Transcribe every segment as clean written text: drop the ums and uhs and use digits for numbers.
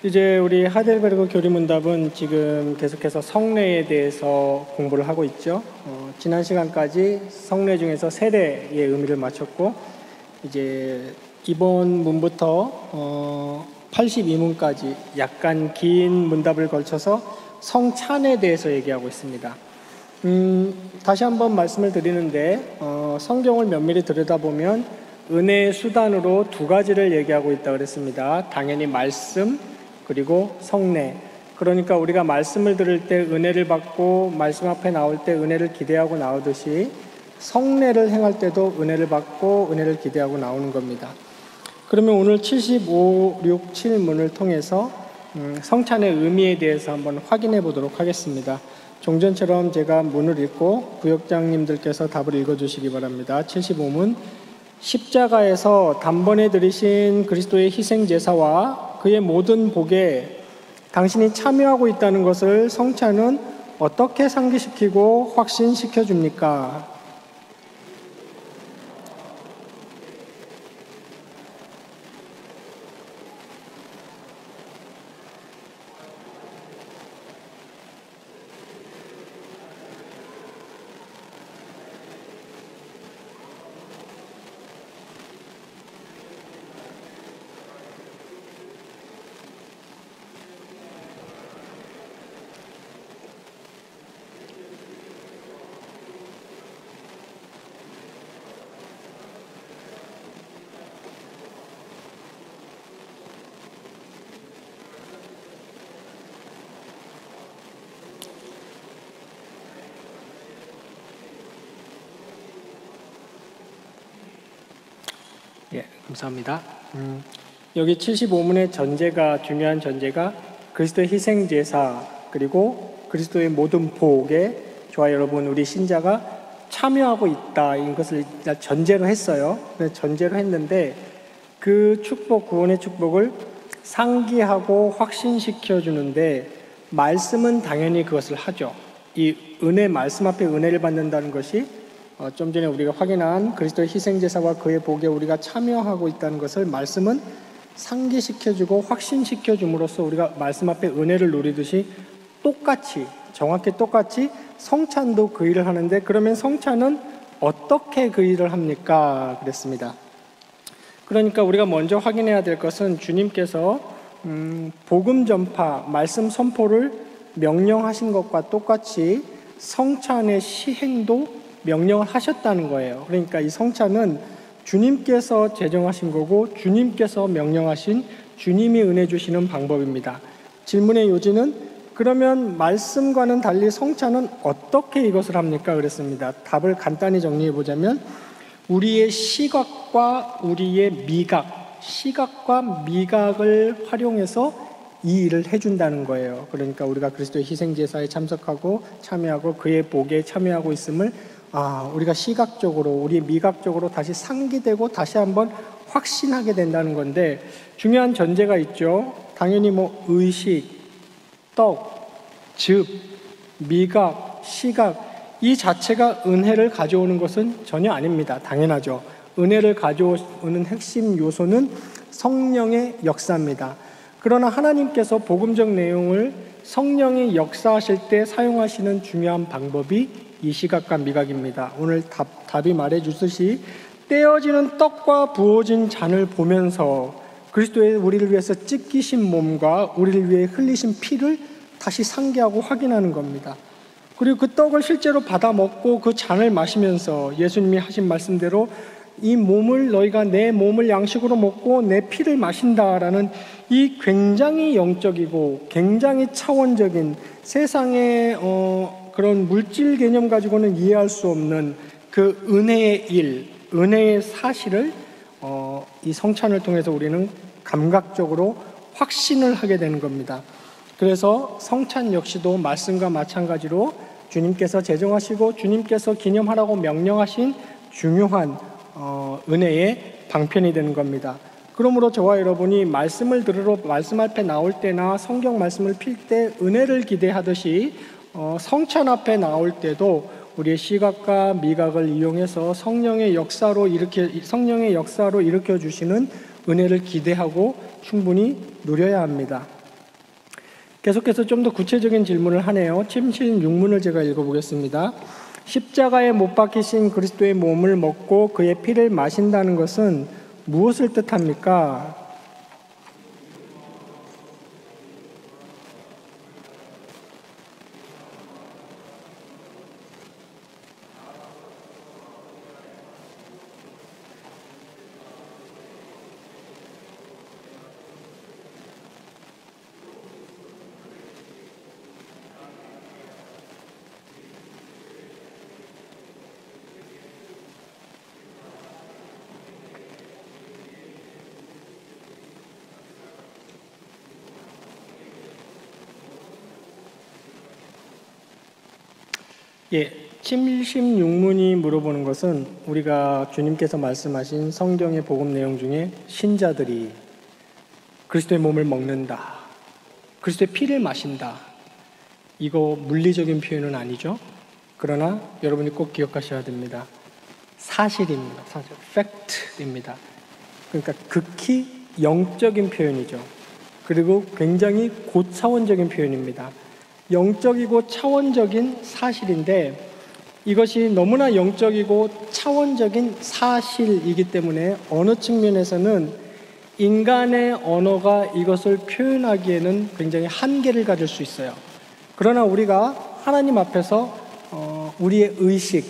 이제 우리 하델베르그 교리문답은 지금 계속해서 성례에 대해서 공부를 하고 있죠. 지난 시간까지 성례 중에서 세례의 의미를 마쳤고, 이제 이번 문부터 82문까지 약간 긴 문답을 걸쳐서 성찬에 대해서 얘기하고 있습니다. 다시 한번 말씀을 드리는데, 성경을 면밀히 들여다보면 은혜의 수단으로 두 가지를 얘기하고 있다고 그랬습니다. 당연히 말씀, 그리고 성례. 그러니까 우리가 말씀을 들을 때 은혜를 받고 말씀 앞에 나올 때 은혜를 기대하고 나오듯이 성례를 행할 때도 은혜를 받고 은혜를 기대하고 나오는 겁니다. 그러면 오늘 75, 6, 7문을 통해서 성찬의 의미에 대해서 한번 확인해 보도록 하겠습니다. 종전처럼 제가 문을 읽고 구역장님들께서 답을 읽어주시기 바랍니다. 75문. 십자가에서 단번에 들이신 그리스도의 희생제사와 그의 모든 복에 당신이 참여하고 있다는 것을 성찬은 어떻게 상기시키고 확신시켜 줍니까? 감사합니다. 여기 75문의 전제가, 중요한 전제가 그리스도의 희생제사 그리고 그리스도의 모든 복에 저와 여러분 우리 신자가 참여하고 있다, 이것을 일단 전제로 했어요. 전제로 했는데 그 축복, 구원의 축복을 상기하고 확신시켜 주는데 말씀은 당연히 그것을 하죠. 이 은혜, 말씀 앞에 은혜를 받는다는 것이 좀 전에 우리가 확인한 그리스도의 희생제사와 그의 복에 우리가 참여하고 있다는 것을 말씀은 상기시켜주고 확신시켜줌으로써 우리가 말씀 앞에 은혜를 누리듯이 똑같이, 정확히 똑같이 성찬도 그 일을 하는데, 그러면 성찬은 어떻게 그 일을 합니까? 그랬습니다. 그러니까 우리가 먼저 확인해야 될 것은 주님께서 복음 전파, 말씀 선포를 명령하신 것과 똑같이 성찬의 시행도 명령을 하셨다는 거예요. 그러니까 이 성찬은 주님께서 제정하신 거고 주님께서 명령하신, 주님이 은혜 주시는 방법입니다. 질문의 요지는 그러면 말씀과는 달리 성찬은 어떻게 이것을 합니까? 그랬습니다. 답을 간단히 정리해 보자면 우리의 시각과 우리의 미각, 시각과 미각을 활용해서 이 일을 해준다는 거예요. 그러니까 우리가 그리스도의 희생제사에 참석하고 참여하고 그의 복에 참여하고 있음을 우리가 시각적으로, 우리 미각적으로 다시 상기되고 다시 한번 확신하게 된다는 건데, 중요한 전제가 있죠. 당연히 의식, 떡, 즙, 미각, 시각, 이 자체가 은혜를 가져오는 것은 전혀 아닙니다. 당연하죠. 은혜를 가져오는 핵심 요소는 성령의 역사입니다. 그러나 하나님께서 복음적 내용을 성령이 역사하실 때 사용하시는 중요한 방법이 이 시각과 미각입니다. 오늘 답이 말해주듯이 떼어지는 떡과 부어진 잔을 보면서 그리스도의 우리를 위해서 찢기신 몸과 우리를 위해 흘리신 피를 다시 상기하고 확인하는 겁니다. 그리고 그 떡을 실제로 받아 먹고 그 잔을 마시면서 예수님이 하신 말씀대로 이 몸을, 너희가 내 몸을 양식으로 먹고 내 피를 마신다라는 이 굉장히 영적이고 굉장히 차원적인 세상의 그런 물질 개념 가지고는 이해할 수 없는 그 은혜의 일, 은혜의 사실을 이 성찬을 통해서 우리는 감각적으로 확신을 하게 되는 겁니다. 그래서 성찬 역시도 말씀과 마찬가지로 주님께서 제정하시고 주님께서 기념하라고 명령하신 중요한 은혜의 방편이 되는 겁니다. 그러므로 저와 여러분이 말씀을 들으러 말씀 앞에 나올 때나 성경 말씀을 필 때 은혜를 기대하듯이 성찬 앞에 나올 때도 우리의 시각과 미각을 이용해서 성령의 역사로 일으켜 주시는 은혜를 기대하고 충분히 누려야 합니다. 계속해서 좀 더 구체적인 질문을 하네요. 76문을 제가 읽어보겠습니다. 십자가에 못 박히신 그리스도의 몸을 먹고 그의 피를 마신다는 것은 무엇을 뜻합니까? 예, 76문이 물어보는 것은 우리가 주님께서 말씀하신 성경의 복음 내용 중에 신자들이 그리스도의 몸을 먹는다, 그리스도의 피를 마신다, 이거 물리적인 표현은 아니죠. 그러나 여러분이 꼭 기억하셔야 됩니다. 사실입니다. 사실, 팩트입니다. 그러니까 극히 영적인 표현이죠. 그리고 굉장히 고차원적인 표현입니다. 영적이고 차원적인 사실인데 이것이 너무나 영적이고 차원적인 사실이기 때문에 어느 측면에서는 인간의 언어가 이것을 표현하기에는 굉장히 한계를 가질 수 있어요. 그러나 우리가 하나님 앞에서 우리의 의식,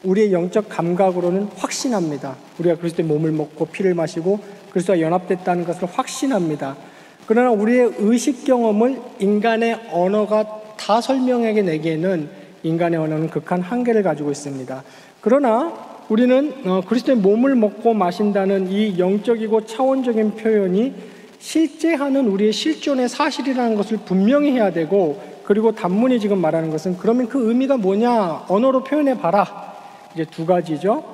우리의 영적 감각으로는 확신합니다. 우리가 그리스도의 몸을 먹고 피를 마시고 그리스도와 연합됐다는 것을 확신합니다. 그러나 우리의 의식 경험을 인간의 언어가 다 설명해 내기에는 인간의 언어는 극한 한계를 가지고 있습니다. 그러나 우리는 그리스도의 몸을 먹고 마신다는 이 영적이고 차원적인 표현이 실제 하는 우리의 실존의 사실이라는 것을 분명히 해야 되고, 그리고 단문이 지금 말하는 것은 그러면 그 의미가 뭐냐? 언어로 표현해 봐라. 이제 두 가지죠.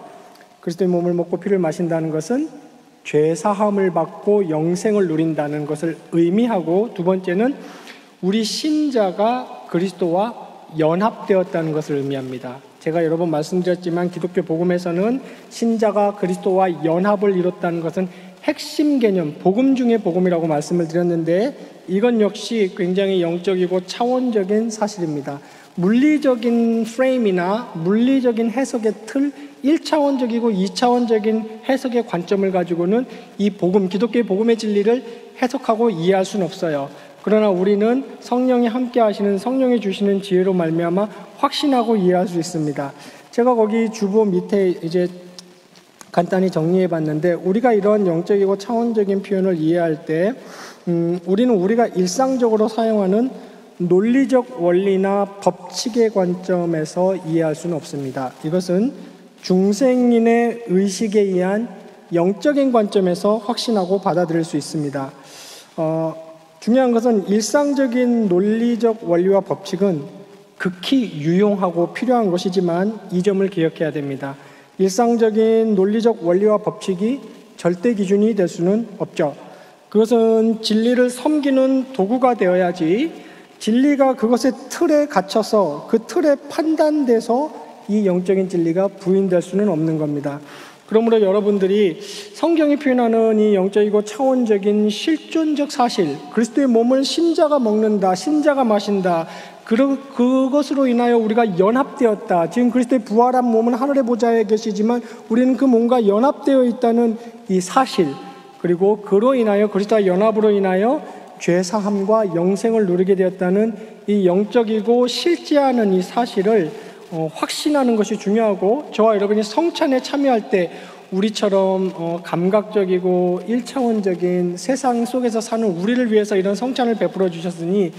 그리스도의 몸을 먹고 피를 마신다는 것은 죄 사함을 받고 영생을 누린다는 것을 의미하고, 두 번째는 우리 신자가 그리스도와 연합되었다는 것을 의미합니다. 제가 여러 번 말씀드렸지만 기독교 복음에서는 신자가 그리스도와 연합을 이뤘다는 것은 핵심 개념, 복음 중의 복음이라고 말씀을 드렸는데 이건 역시 굉장히 영적이고 차원적인 사실입니다. 물리적인 프레임이나 물리적인 해석의 틀, 1차원적이고 2차원적인 해석의 관점을 가지고는 이 복음, 기독교의 복음의 진리를 해석하고 이해할 수는 없어요. 그러나 우리는 성령이 함께 하시는, 성령이 주시는 지혜로 말미암아 확신하고 이해할 수 있습니다. 제가 거기 주보 밑에 이제 간단히 정리해 봤는데, 우리가 이런 영적이고 차원적인 표현을 이해할 때 우리는 우리가 일상적으로 사용하는 논리적 원리나 법칙의 관점에서 이해할 수는 없습니다. 이것은 중생인의 의식에 의한 영적인 관점에서 확신하고 받아들일 수 있습니다. 중요한 것은 일상적인 논리적 원리와 법칙은 극히 유용하고 필요한 것이지만 이 점을 기억해야 됩니다. 일상적인 논리적 원리와 법칙이 절대 기준이 될 수는 없죠. 그것은 진리를 섬기는 도구가 되어야지, 진리가 그것의 틀에 갇혀서 그 틀에 판단돼서 이 영적인 진리가 부인될 수는 없는 겁니다. 그러므로 여러분들이 성경이 표현하는 이 영적이고 차원적인 실존적 사실, 그리스도의 몸을 신자가 먹는다, 신자가 마신다, 그것으로 인하여 우리가 연합되었다. 지금 그리스도의 부활한 몸은 하늘의 보좌에 계시지만 우리는 그 몸과 연합되어 있다는 이 사실, 그리고 그로 인하여 그리스도와 연합으로 인하여 죄사함과 영생을 누리게 되었다는 이 영적이고 실제하는 이 사실을 확신하는 것이 중요하고, 저와 여러분이 성찬에 참여할 때 우리처럼 감각적이고 1차원적인 세상 속에서 사는 우리를 위해서 이런 성찬을 베풀어 주셨으니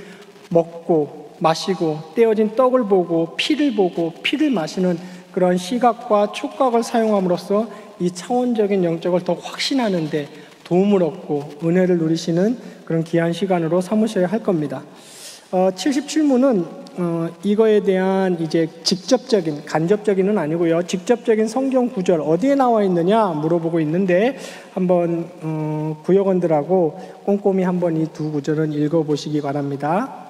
먹고 마시고 떼어진 떡을 보고 피를 보고 피를 마시는 그런 시각과 촉각을 사용함으로써 이 차원적인 영적을 더 확신하는 데 도움을 얻고 은혜를 누리시는 그런 귀한 시간으로 삼으셔야 할 겁니다. 77문은 이거에 대한 이제 직접적인, 간접적인은 아니고요, 직접적인 성경 구절 어디에 나와 있느냐 물어보고 있는데, 한번 구역원들하고 꼼꼼히 한번 이 두 구절은 읽어보시기 바랍니다.